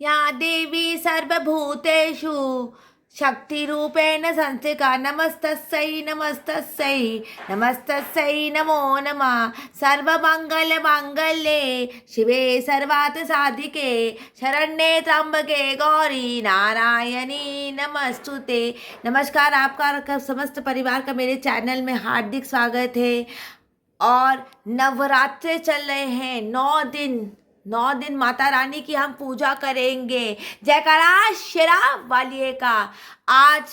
या देवी सर्वभूतेषु शक्तिरूपेण संस्थिता नमस्तस्यै नमस्तस्यै नमस्तस्यै नमो नमः। सर्वमङ्गलमाङ्गल्ये शिवे सर्वार्थसाधिके शरण्ये त्र्यंबके गौरी नारायणी नमस्तुते। नमस्कार, आपका समस्त परिवार का मेरे चैनल में हार्दिक स्वागत है। और नवरात्रे चल रहे हैं, 9 दिन माता रानी की हम पूजा करेंगे। जयकारा शेरा वालिए का। आज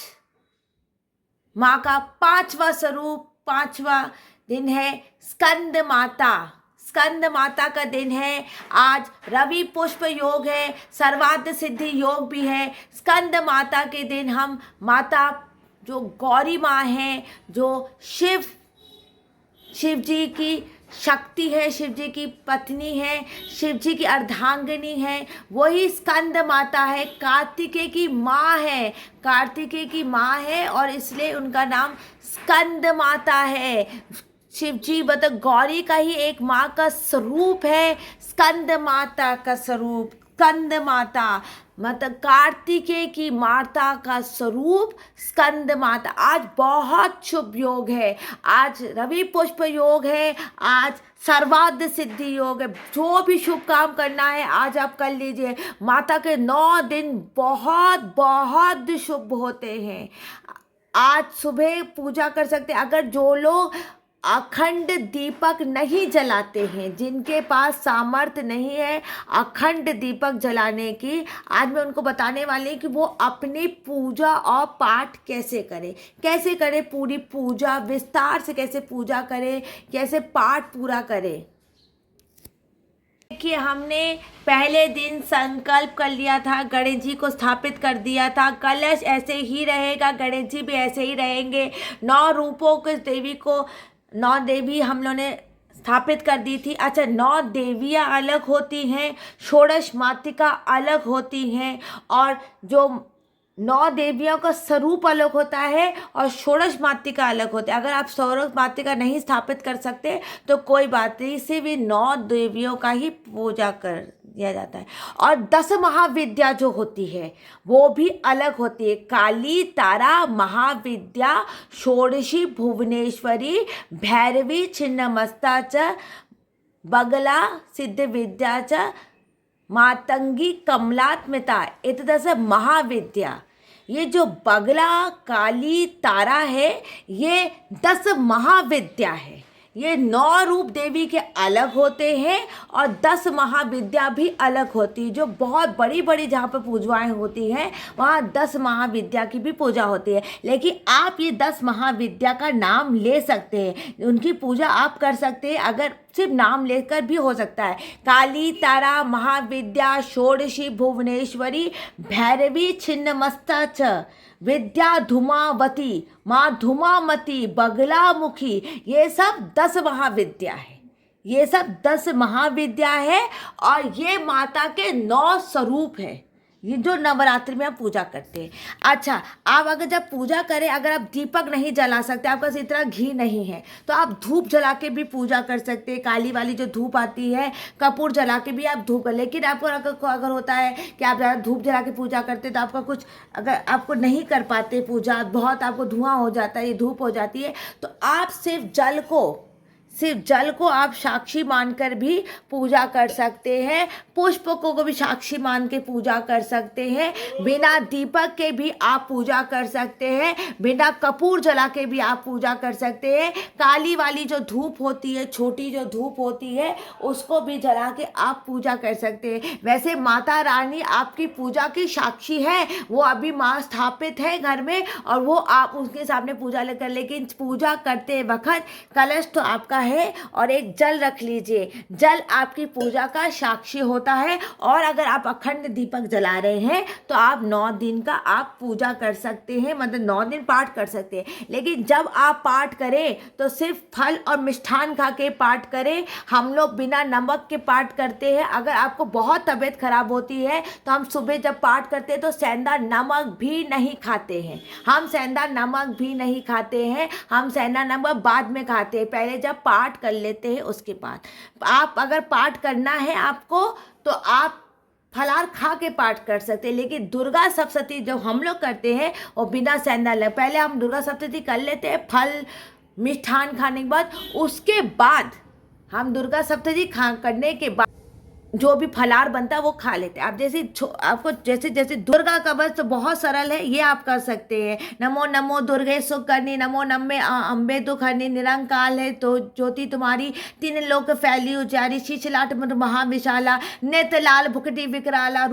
माँ का 5वां स्वरूप, 5वां दिन है स्कंद माता। स्कंद माता का दिन है आज। रवि पुष्प योग है, सर्वार्थ सिद्धि योग भी है। स्कंद माता के दिन हम माता जो गौरी माँ हैं, जो शिव जी की शक्ति है, शिव जी की पत्नी है, शिव जी की अर्धांगिनी है, वही स्कंद माता है। कार्तिकेय की माँ है, कार्तिकेय की माँ है और इसलिए उनका नाम स्कंद माता है। शिव जी मतलब गौरी का ही एक माँ का स्वरूप है, स्कंद माता का स्वरूप। स्कंद माता मतलब कार्तिकेय की माता का स्वरूप स्कंद माता। आज बहुत शुभ योग है, आज रवि पुष्प योग है, आज सर्वार्थ सिद्धि योग है। जो भी शुभ काम करना है आज आप कर लीजिए। माता के 9 दिन बहुत बहुत शुभ होते हैं। आज सुबह पूजा कर सकते हैं। अगर जो लोग अखंड दीपक नहीं जलाते हैं, जिनके पास सामर्थ्य नहीं है अखंड दीपक जलाने की, आज मैं उनको बताने वाली हूँ कि वो अपनी पूजा और पाठ कैसे करें, पूरी पूजा विस्तार से कैसे पूजा करें, कैसे पाठ पूरा करें। देखिए, हमने पहले दिन संकल्प कर लिया था, गणेश जी को स्थापित कर दिया था। कलश ऐसे ही रहेगा, गणेश जी भी ऐसे ही रहेंगे। 9 रूपों के देवी को, 9 देवी हम लोगों ने स्थापित कर दी थी। अच्छा, 9 देवियाँ अलग होती हैं, षोडश मातृका अलग होती हैं, और जो 9 देवियों का स्वरूप अलग होता है और षोडश मातृका अलग होता है। अगर आप षोडश मातृका नहीं स्थापित कर सकते तो कोई बात नहीं, इसे भी 9 देवियों का ही पूजा कर दिया जाता है। और 10 महाविद्या जो होती है वो भी अलग होती है। काली, तारा, महाविद्या, षोडशी, भुवनेश्वरी, भैरवी, छिन्नमस्ता च, बगला, सिद्ध विद्या च, मातंगी, कमलात्मिता, एतदस महाविद्या। ये जो बगला, काली, तारा है, ये 10 महाविद्या है। ये 9 रूप देवी के अलग होते हैं और 10 महाविद्या भी अलग होती है। जो बहुत बड़ी बड़ी जहाँ पर पूजाएँ होती हैं वहाँ 10 महाविद्या की भी पूजा होती है। लेकिन आप ये 10 महाविद्या का नाम ले सकते हैं, उनकी पूजा आप कर सकते हैं। अगर सिर्फ नाम लेकर भी हो सकता है। काली, तारा, महाविद्या, षोडशी, भुवनेश्वरी, भैरवी, छिन्नमस्ता च, विद्या धूमावती, माँ धूमामती, बगलामुखी, ये सब 10 महाविद्या है। ये सब 10 महाविद्या है और ये माता के 9 स्वरूप है, ये जो नवरात्रि में आप पूजा करते हैं। अच्छा, आप अगर जब पूजा करें, अगर आप दीपक नहीं जला सकते, आपके पास इतना घी नहीं है, तो आप धूप जला के भी पूजा कर सकते हैं। काली वाली जो धूप आती है, कपूर जला के भी आप धूप कर। लेकिन आपको अगर होता है कि आप ज़्यादा धूप जला के पूजा करते तो आपका कुछ, अगर आपको नहीं कर पाते पूजा, बहुत आपको धुआं हो जाता है, ये धूप हो जाती है, तो आप सिर्फ जल को आप साक्षी मानकर भी पूजा कर सकते हैं। पुष्पों को भी साक्षी मान के पूजा कर सकते हैं। बिना दीपक के भी आप पूजा कर सकते हैं, बिना कपूर जला के भी आप पूजा कर सकते हैं। काली वाली जो धूप होती है, छोटी जो धूप होती है, उसको भी जला के आप पूजा कर सकते हैं। वैसे माता रानी आपकी पूजा की साक्षी है, वो अभी माँ स्थापित है घर में और वो आप उसके सामने पूजा लेकर, लेकिन पूजा करते वक्त कलश तो आपका है और एक जल रख लीजिए। जल आपकी पूजा का साक्षी होता है। और अगर आप अखंड दीपक जला रहे हैं तो आप 9 दिन का आप पूजा कर सकते हैं, मतलब 9 दिन पाठ कर सकते हैं। लेकिन जब आप पाठ करें तो सिर्फ फल और मिष्ठान खा के पाठ करें। हम लोग बिना नमक के पाठ करते हैं। अगर आपको बहुत तबीयत खराब होती है तो हम सुबह जब पाठ करते हैं तो सेंधा नमक भी नहीं खाते हैं। हम सेंधा नमक भी नहीं खाते हैं, हम सेंधा नमक बाद में खाते हैं, पहले जब पाठ कर लेते हैं उसके बाद। आप अगर पाठ करना है आपको तो आप फलाहार खा के पाठ कर सकते हैं। लेकिन दुर्गा सप्तशती जो हम लोग करते हैं वो बिना सेंधा पहले हम दुर्गा सप्तशती कर लेते हैं फल मिष्ठान खाने के बाद, उसके बाद हम दुर्गा सप्तशती करने के बाद जो भी फलाहार बनता है वो खा लेते हैं। आप जैसे आपको जैसे जैसे दुर्गा कवच तो बहुत सरल है, ये आप कर सकते हैं। नमो नमो दुर्गे सुकर्णी, नमो नम्मे अम्बे दुखर्णी, निरंकाल है तो ज्योति तुम्हारी, तीन लोक फैली उजारी, शीशलाट महाविशाला, नेत्र लाल भुकटी विकराला,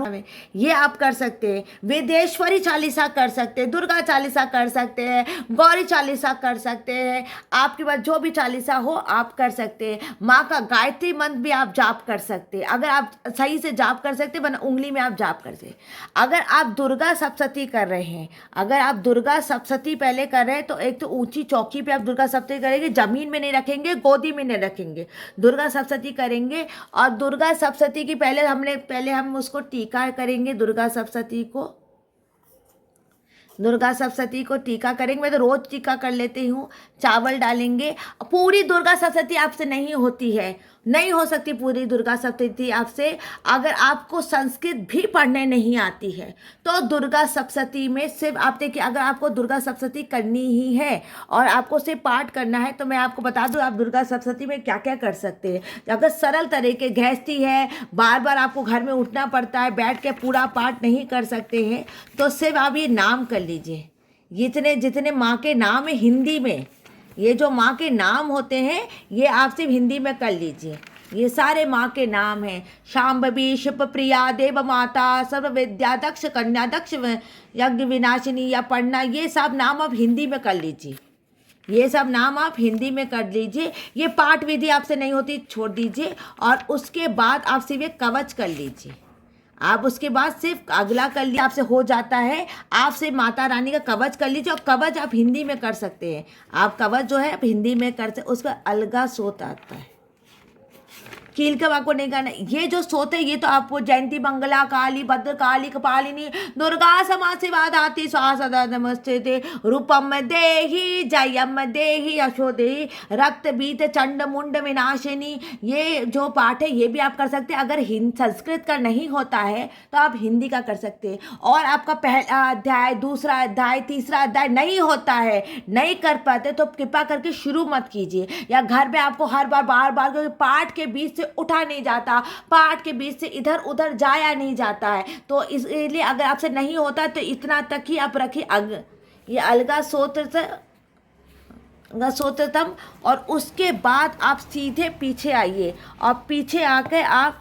ये आप कर सकते हैं। वेदेश्वरी चालीसा कर सकते हैं, दुर्गा चालीसा कर सकते हैं, गौरी चालीसा कर सकते हैं। आपके पास जो भी चालीसा हो आप कर सकते हैं। माँ का गायत्री मंत्र भी आप जाप कर सकते हैं, अगर आप सही से जाप कर सकते हैं, वरना उंगली में आप जाप कर सकते। अगर आप दुर्गा सप्तशती कर रहे हैं, अगर आप दुर्गा सप्तशती पहले कर रहे हैं तो एक तो ऊंची चौकी पे आप दुर्गा सप्तशती करेंगे, जमीन में नहीं रखेंगे, गोदी में नहीं रखेंगे, दुर्गा सप्तशती करेंगे। और दुर्गा सप्तशती की पहले हम उसको टीका करेंगे, दुर्गा सप्तशती को टीका करेंगे। मैं तो रोज टीका कर लेती हूँ। चावल डालेंगे। पूरी दुर्गा सप्तशती आपसे नहीं होती है, नहीं हो सकती पूरी दुर्गा सप्तशती आपसे। अगर आपको संस्कृत भी पढ़ने नहीं आती है तो दुर्गा सप्तशती में सिर्फ आप देखिए, अगर आपको दुर्गा सप्तशती करनी ही है और आपको सिर्फ पाठ करना है तो मैं आपको बता दूं आप दुर्गा सप्तशती में क्या क्या कर सकते हैं। अगर सरल तरीके गृहस्थी है, बार बार आपको घर में उठना पड़ता है, बैठ के पूरा पाठ नहीं कर सकते हैं, तो सिर्फ आप ये नाम कर लीजिए। जितने माँ के नाम है हिंदी में, ये जो माँ के नाम होते हैं ये आप सिर्फ हिंदी में कर लीजिए। ये सारे माँ के नाम हैं। शांभवी, शिवप्रिया, देव माता, सर्व विद्या, दक्ष कन्या, दक्ष यज्ञ विनाशिनी या पढ़ना, ये सब नाम आप हिंदी में कर लीजिए। ये सब नाम आप हिंदी में कर लीजिए। ये पाठ विधि आपसे नहीं होती, छोड़ दीजिए। और उसके बाद आप सिर्फ एक कवच कर लीजिए। आप उसके बाद सिर्फ अगला कर लीजिए, आपसे हो जाता है। आप सिर्फ माता रानी का कवच कर लीजिए। और कवच आप हिंदी में कर सकते हैं। आप कवच जो है आप हिंदी में कर सकते, उसका अलगा सोत आता है। कील का आपको नहीं करना। ये जो सोते ये तो आपको जयंती मंगला काली भद्र काली कपालिनी दुर्गा समा शिवा दाती सदा नमस्ते ते रूपम देहि जयम देहि यशो देहि रक्त बीत चंड मुंड विनाशिनी, ये जो पाठ है ये भी आप कर सकते हैं। अगर संस्कृत का नहीं होता है तो आप हिंदी का कर सकते हैं। और आपका पहला अध्याय, दूसरा अध्याय, तीसरा अध्याय नहीं होता है, नहीं कर पाते तो कृपा करके शुरू मत कीजिए। या घर में आपको हर बार बार बार क्योंकि पाठ के बीच से उठा नहीं जाता, पाठ के बीच से इधर उधर जाया नहीं जाता है, तो इसलिए अगर आपसे नहीं होता तो इतना तक ही आप रखिए। ये अलगा सोत्रतम। और उसके बाद आप सीधे पीछे आइए और पीछे आके आप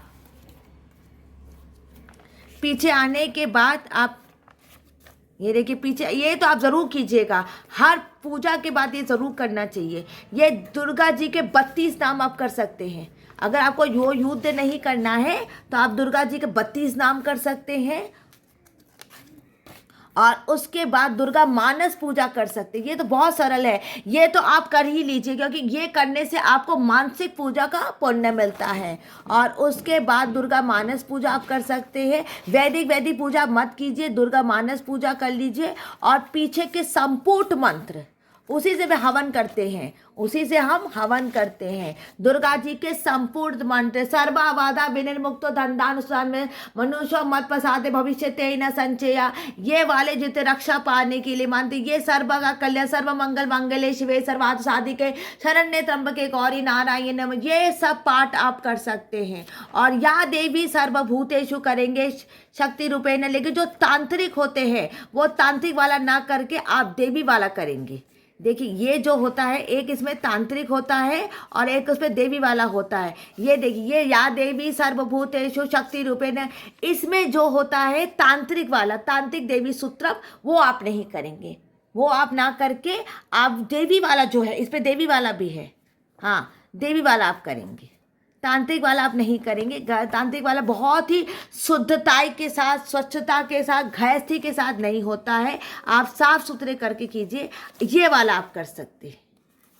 पीछे आने के बाद आप ये देखिए पीछे, ये तो आप ज़रूर कीजिएगा। हर पूजा के बाद ये ज़रूर करना चाहिए। ये दुर्गा जी के 32 नाम आप कर सकते हैं। अगर आपको युद्ध नहीं करना है तो आप दुर्गा जी के 32 नाम कर सकते हैं। और उसके बाद दुर्गा मानस पूजा कर सकते हैं। ये तो बहुत सरल है, ये तो आप कर ही लीजिए, क्योंकि ये करने से आपको मानसिक पूजा का पुण्य मिलता है। और उसके बाद दुर्गा मानस पूजा आप कर सकते हैं। वैदिक पूजा मत कीजिए, दुर्गा मानस पूजा कर लीजिए। और पीछे के संपूर्ण मंत्र उसी से हवन करते हैं, उसी से हम हवन करते हैं। दुर्गा जी के संपूर्ण मंत्र सर्वाबाधा विनिर्मुक्तो धनदानुष्ठान में मनुष्य मत प्रसादे भविष्य ते न संचया, ये वाले जितने रक्षा पाने के लिए मंत्र, ये सर्व का कल्याण सर्व मंगल मंगले शिवे सर्वार्थ साधिके शरण्य त्र्यंबके गौरी नारायण नमः, ये सब पाठ आप कर सकते हैं। और या देवी सर्वभूतेषु करेंगे शक्ति रूपेण, लेकिन जो तांत्रिक होते हैं वो तांत्रिक वाला ना करके आप देवी वाला करेंगे। देखिए ये जो होता है, एक इसमें तांत्रिक होता है और एक उसमें देवी वाला होता है। ये देखिए, ये या देवी सर्वभूतेषु शक्ति रूपेण, इसमें जो होता है तांत्रिक वाला, तांत्रिक देवी सूत्रम, वो आप नहीं करेंगे। वो आप ना करके आप देवी वाला जो है, इस पर देवी वाला भी है, हाँ देवी वाला आप करेंगे। तांत्रिक वाला आप नहीं करेंगे। तांत्रिक वाला बहुत ही शुद्धताई के साथ, स्वच्छता के साथ, गृहस्थी के साथ नहीं होता है। आप साफ सुथरे करके कीजिए। ये वाला आप कर सकते हैं,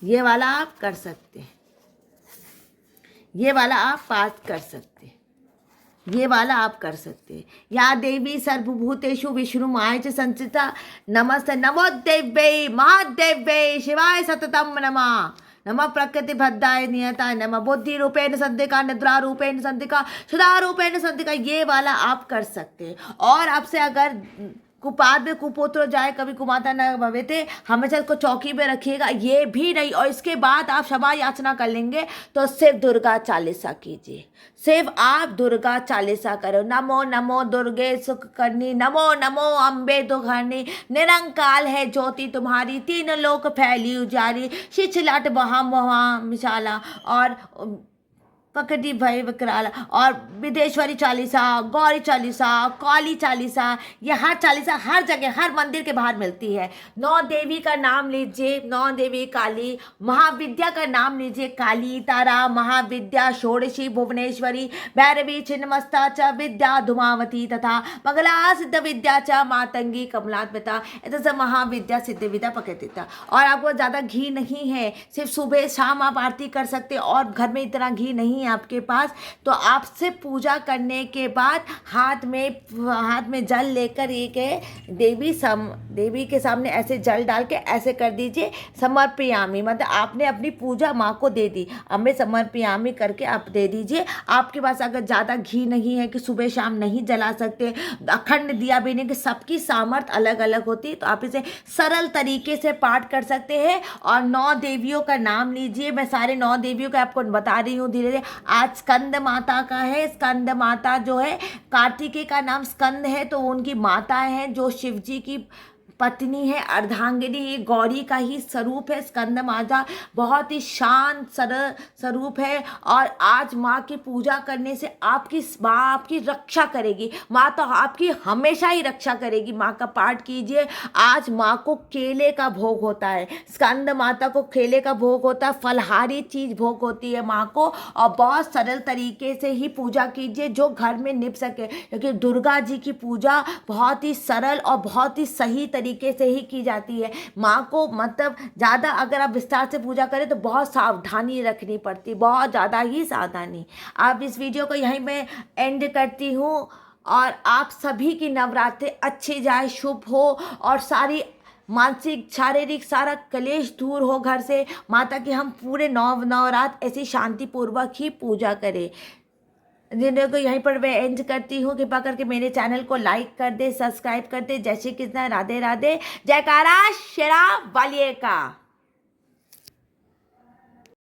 ये वाला आप कर सकते हैं, ये वाला आप पाठ कर सकते हैं, ये वाला आप कर सकते हैं। या देवी सर्वभूतेषु विष्णु माय च संस्थिता नमस्ते नमो देव्यै महादेव्यै शिवाय सततम नमः, नमः प्रकृति भद्राय नियताय नमः, बुद्धि रूपेण संधिका, निद्रा रूपेण संधिका, सुधा रूपेण संधिका, ये वाला आप कर सकते हैं। और आपसे अगर कुपाद में कुपुत्र जाए कभी कुमाता न भवेते, हमेशा इसको चौकी में रखिएगा, ये भी नहीं। और इसके बाद आप क्षमा याचना कर लेंगे तो सिर्फ दुर्गा चालीसा कीजिए, सिर्फ आप दुर्गा चालीसा करो। नमो नमो दुर्गे सुख करनी, नमो नमो अम्बे दुखहरनी, निरंकाल है ज्योति तुम्हारी, तीन लोक फैली उजारी, शिचलाट बहा मोहा मिशाला, और प्रकृति भय विकराल, और विदेश्वरी चालीसा, गौरी चालीसा, काली चालीसा, ये हर चालीसा हर जगह हर मंदिर के बाहर मिलती है। 9 देवी का नाम लीजिए, 9 देवी काली, महाविद्या का नाम लीजिए, काली, तारा, महाविद्या, षोडशी, भुवनेश्वरी, भैरवी, छिन्नमस्ता च विद्या धूमावती तथा मंगला सिद्ध विद्या च मातंगी कमलात्मता, ऐसे महाविद्या सिद्ध विद्या प्रकृतिता। और आपको ज़्यादा घी नहीं है, सिर्फ सुबह शाम आप आरती कर सकते, और घर में इतना घी नहीं है आपके पास, तो आपसे पूजा करने के बाद हाथ में जल लेकर एक देवी के सामने ऐसे जल डाल के ऐसे कर दीजिए, समर्पयामी, मतलब आपने अपनी पूजा माँ को दे दी, हमें समर्पयामी करके आप दे दीजिए। आपके पास अगर ज़्यादा घी नहीं है कि सुबह शाम नहीं जला सकते, अखंड दिया भी नहीं, कि सबकी सामर्थ्य अलग अलग होती है, तो आप इसे सरल तरीके से पाठ कर सकते हैं। और 9 देवियों का नाम लीजिए, मैं सारे 9 देवियों का आपको बता रही हूँ धीरे धीरे। आज स्कंद माता का है, स्कंद माता जो है, कार्तिकेय का नाम स्कंद है, तो उनकी माता है जो शिव जी की पत्नी है, अर्धांगिनी, ये गौरी का ही स्वरूप है। स्कंद माता बहुत ही शांत सरल स्वरूप है, और आज माँ की पूजा करने से माँ आपकी रक्षा करेगी, माँ तो आपकी हमेशा ही रक्षा करेगी। माँ का पाठ कीजिए। आज माँ को केले का भोग होता है, स्कंद माता को केले का भोग होता है, फलहारी चीज भोग होती है माँ को, और बहुत सरल तरीके से ही पूजा कीजिए जो घर में निप सके, क्योंकि दुर्गा जी की पूजा बहुत ही सरल और बहुत ही सही तरीके से ही की जाती है। माँ को मतलब ज़्यादा अगर आप विस्तार से पूजा करें तो बहुत सावधानी रखनी पड़ती, बहुत ज़्यादा ही सावधानी। आप इस वीडियो को यहीं मैं एंड करती हूँ, और आप सभी की नवरात्रि अच्छी जाए, शुभ हो, और सारी मानसिक शारीरिक सारा क्लेश दूर हो घर से। माता की हम पूरे नवरात्र ऐसी शांतिपूर्वक ही पूजा करें। जिन्हें को यहीं पर मैं एंड करती हूँ। कृपा करके मेरे चैनल को लाइक कर दे, सब्सक्राइब कर दे। जय श्री कृष्ण, राधे राधे, जयकारा शेरा वालिए का।